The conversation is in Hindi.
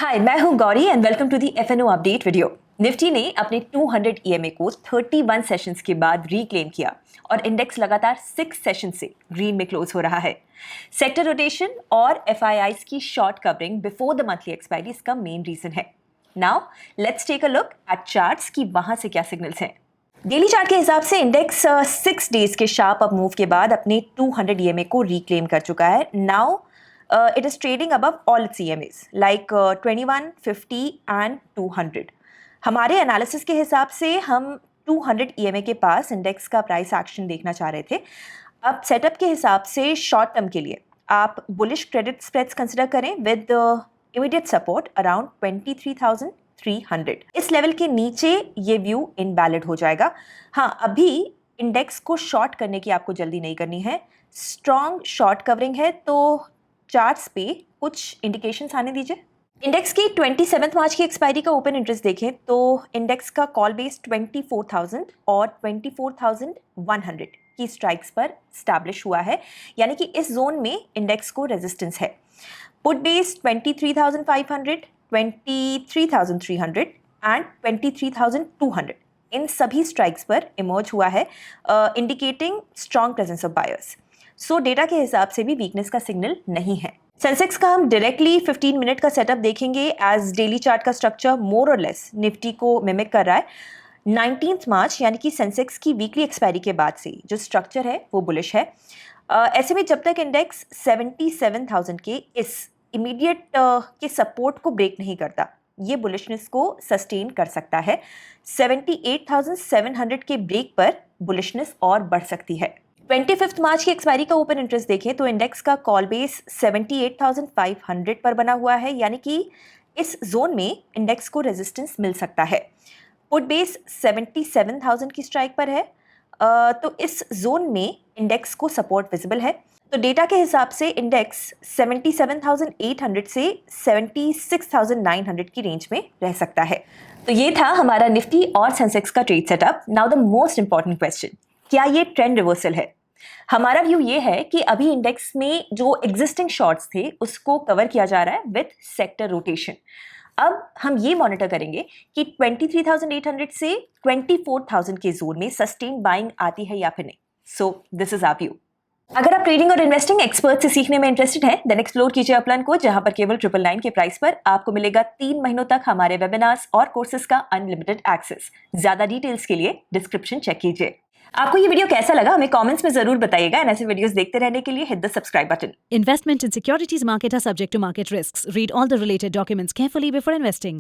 हाय, मैं हूं Gauri and welcome to the FNO update video. Nifty ने अपने 200 ईएमए को 31 सेशंस के बाद रीक्लेम किया और इंडेक्स लगातार 6 सेशन से ग्रीन में क्लोज हो रहा है। सेक्टर रोटेशन और एफआईआईज की short covering before the monthly expiry इसका मेन रीजन है। Now let's take a look at charts की वहां से क्या सिग्नल्स हैं। डेली चार्ट के हिसाब से इंडेक्स 6 डेज के शार्प अप मूव के बाद अपने 200 ईएमए को रीक्लेम कर चुका है। Now it is trading above all its EMAs like 21, 50 and 200. हमारे एनालिसिस के हिसाब से हम 200 EMA के पास इंडेक्स का प्राइस एक्शन देखना चाह रहे थे। अब सेटअप के हिसाब से शॉर्ट टर्म के लिए आप बुलिश क्रेडिट स्प्रेड्स कंसिडर करें विद इमीडिएट सपोर्ट अराउंड 23,300। इस लेवल के नीचे ये व्यू इनवैलिड हो जाएगा। हाँ, अभी इंडेक्स को शॉर्ट करने की आपको जल्दी नहीं करनी है। स्ट्रॉन्ग शॉर्ट कवरिंग है तो चार्ट्स पे कुछ इंडिकेशंस आने दीजिए। इंडेक्स की 27 मार्च की एक्सपायरी का ओपन इंटरेस्ट देखें तो इंडेक्स का कॉल बेस 24,000 और 24,100 की स्ट्राइक्स पर स्टैब्लिश हुआ है, यानी कि इस जोन में इंडेक्स को रेजिस्टेंस है। पुट बेस 23,500, 23,300 एंड 23,200 इन सभी स्ट्राइक्स पर इमर्ज हुआ है, indicating strong presence of buyers. So data के हिसाब से भी वीकनेस का सिग्नल नहीं है। सेंसेक्स का हम डायरेक्टली 15 मिनट का सेटअप देखेंगे एज डेली चार्ट का स्ट्रक्चर मोर और लेस निफ्टी को मिमिक कर रहा है। 19 मार्च यानी कि सेंसेक्स की वीकली एक्सपायरी के बाद से जो स्ट्रक्चर है वो बुलिश है। ऐसे में जब तक इंडेक्स 77,000 के इस इमीडिएट के सपोर्ट को ब्रेक नहीं करता, ये बुलिशनेस को सस्टेन कर सकता है। 78,700 के ब्रेक पर बुलिशनेस और बढ़ सकती है। 25 मार्च की एक्सपायरी का ओपन इंटरेस्ट देखें तो इंडेक्स का कॉल बेस 78,500 पर बना हुआ है, यानी कि इस जोन में इंडेक्स को रेजिस्टेंस मिल सकता है। पुट बेस 77,000 की स्ट्राइक पर है, तो इस जोन में इंडेक्स को सपोर्ट विजिबल है। तो डेटा के हिसाब से इंडेक्स 77,800 से 76,900 की रेंज में रह सकता है। तो ये था हमारा निफ्टी और सेंसेक्स का trade setup. Now the most important question, क्या ये ट्रेंड रिवर्सल है? हमारा व्यू ये है कि अभी इंडेक्स में जो एग्जिस्टिंग शॉर्ट्स थे उसको कवर किया जा रहा है विद सेक्टर रोटेशन। अब हम ये मॉनिटर करेंगे कि 23,800 से 24,000 के जोन में सस्टेन बाइंग आती है या फिर नहीं। So this is our view. अगर आप ट्रेडिंग और इन्वेस्टिंग एक्सपर्ट से सीखने में इंटरेस्टेड हैं, देन एक्सप्लोर कीजिए अपलन को, जहां पर केवल 999 के प्राइस पर आपको मिलेगा 3 महीनों तक हमारे वेबिनार्स और कोर्सेज का अनलिमिटेड एक्सेस। ज्यादा डिटेल्स के लिए डिस्क्रिप्शन चेक कीजिए। आपको ये वीडियो कैसा लगा हमें कमेंट्स में जरूर बताइएगा। ऐसे वीडियोस देखते रहने के लिए hit the subscribe button. Investment in securities market are subject to market risks. Read all the related documents carefully before investing.